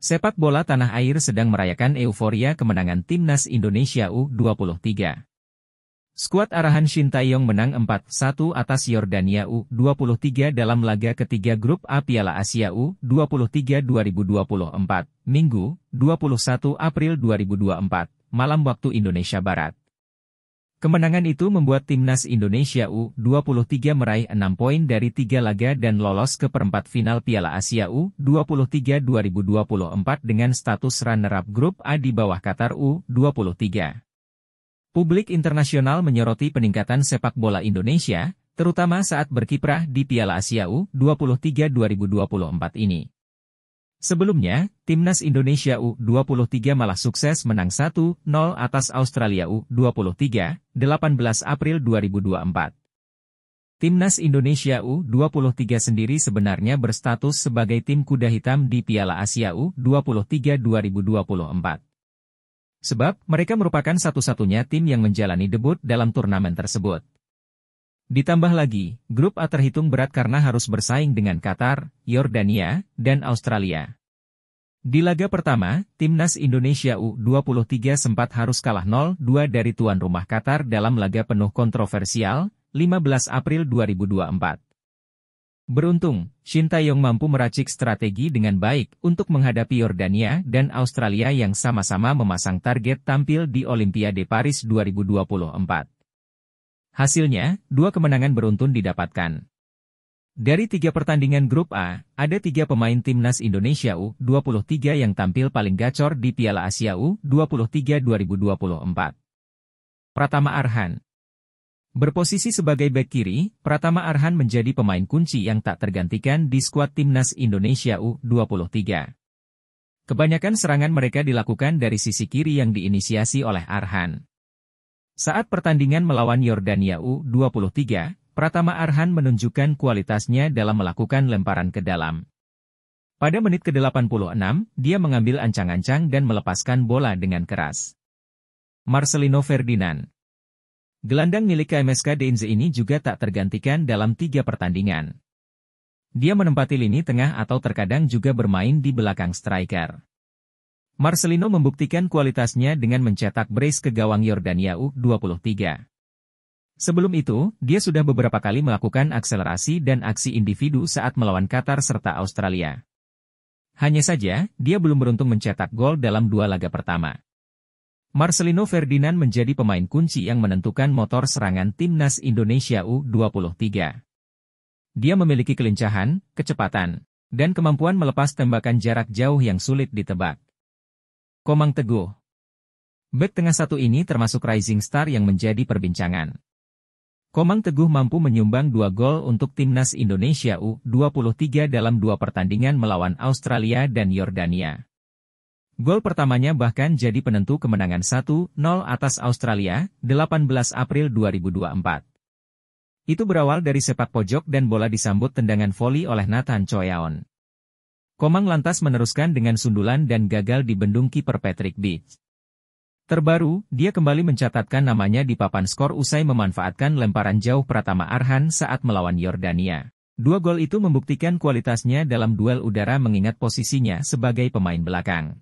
Sepak bola tanah air sedang merayakan euforia kemenangan Timnas Indonesia U23. Skuad arahan Shin Tae-yong menang 4-1 atas Yordania U23 dalam laga ketiga grup A Piala Asia U23 2024, Minggu, 21 April 2024, malam waktu Indonesia Barat. Kemenangan itu membuat Timnas Indonesia U23 meraih 6 poin dari 3 laga dan lolos ke perempat final Piala Asia U23 2024 dengan status runner-up grup A di bawah Qatar U23. Publik internasional menyoroti peningkatan sepak bola Indonesia, terutama saat berkiprah di Piala Asia U23 2024 ini. Sebelumnya, Timnas Indonesia U23 malah sukses menang 1-0 atas Australia U23, 18 April 2024. Timnas Indonesia U23 sendiri sebenarnya berstatus sebagai tim kuda hitam di Piala Asia U23 2024. Sebab, mereka merupakan satu-satunya tim yang menjalani debut dalam turnamen tersebut. Ditambah lagi, grup A terhitung berat karena harus bersaing dengan Qatar, Yordania, dan Australia. Di laga pertama, Timnas Indonesia U23 sempat harus kalah 0-2 dari tuan rumah Qatar dalam laga penuh kontroversial, 15 April 2024. Beruntung, Shin Tae-yong mampu meracik strategi dengan baik untuk menghadapi Yordania dan Australia yang sama-sama memasang target tampil di Olimpiade Paris 2024. Hasilnya, 2 kemenangan beruntun didapatkan. Dari 3 pertandingan grup A, ada 3 pemain Timnas Indonesia U23 yang tampil paling gacor di Piala Asia U23 2024. Pratama Arhan. Berposisi sebagai bek kiri, Pratama Arhan menjadi pemain kunci yang tak tergantikan di skuad Timnas Indonesia U23. Kebanyakan serangan mereka dilakukan dari sisi kiri yang diinisiasi oleh Arhan. Saat pertandingan melawan Yordania U23, Pratama Arhan menunjukkan kualitasnya dalam melakukan lemparan ke dalam. Pada menit ke-86, dia mengambil ancang-ancang dan melepaskan bola dengan keras. Marcelino Ferdinand. Gelandang milik KMSK Deinze ini juga tak tergantikan dalam 3 pertandingan. Dia menempati lini tengah atau terkadang juga bermain di belakang striker. Marcelino membuktikan kualitasnya dengan mencetak brace ke gawang Yordania U23. Sebelum itu, dia sudah beberapa kali melakukan akselerasi dan aksi individu saat melawan Qatar serta Australia. Hanya saja, dia belum beruntung mencetak gol dalam 2 laga pertama. Marcelino Ferdinand menjadi pemain kunci yang menentukan motor serangan Timnas Indonesia U23. Dia memiliki kelincahan, kecepatan, dan kemampuan melepas tembakan jarak jauh yang sulit ditebak. Komang Teguh. Bek tengah satu ini termasuk rising star yang menjadi perbincangan. Komang Teguh mampu menyumbang 2 gol untuk Timnas Indonesia U23 dalam 2 pertandingan melawan Australia dan Yordania. Gol pertamanya bahkan jadi penentu kemenangan 1-0 atas Australia, 18 April 2024. Itu berawal dari sepak pojok dan bola disambut tendangan voli oleh Nathan Choyaon. Komang lantas meneruskan dengan sundulan dan gagal dibendung kiper Patrick Beach. Terbaru, dia kembali mencatatkan namanya di papan skor usai memanfaatkan lemparan jauh Pratama Arhan saat melawan Yordania. 2 gol itu membuktikan kualitasnya dalam duel udara mengingat posisinya sebagai pemain belakang.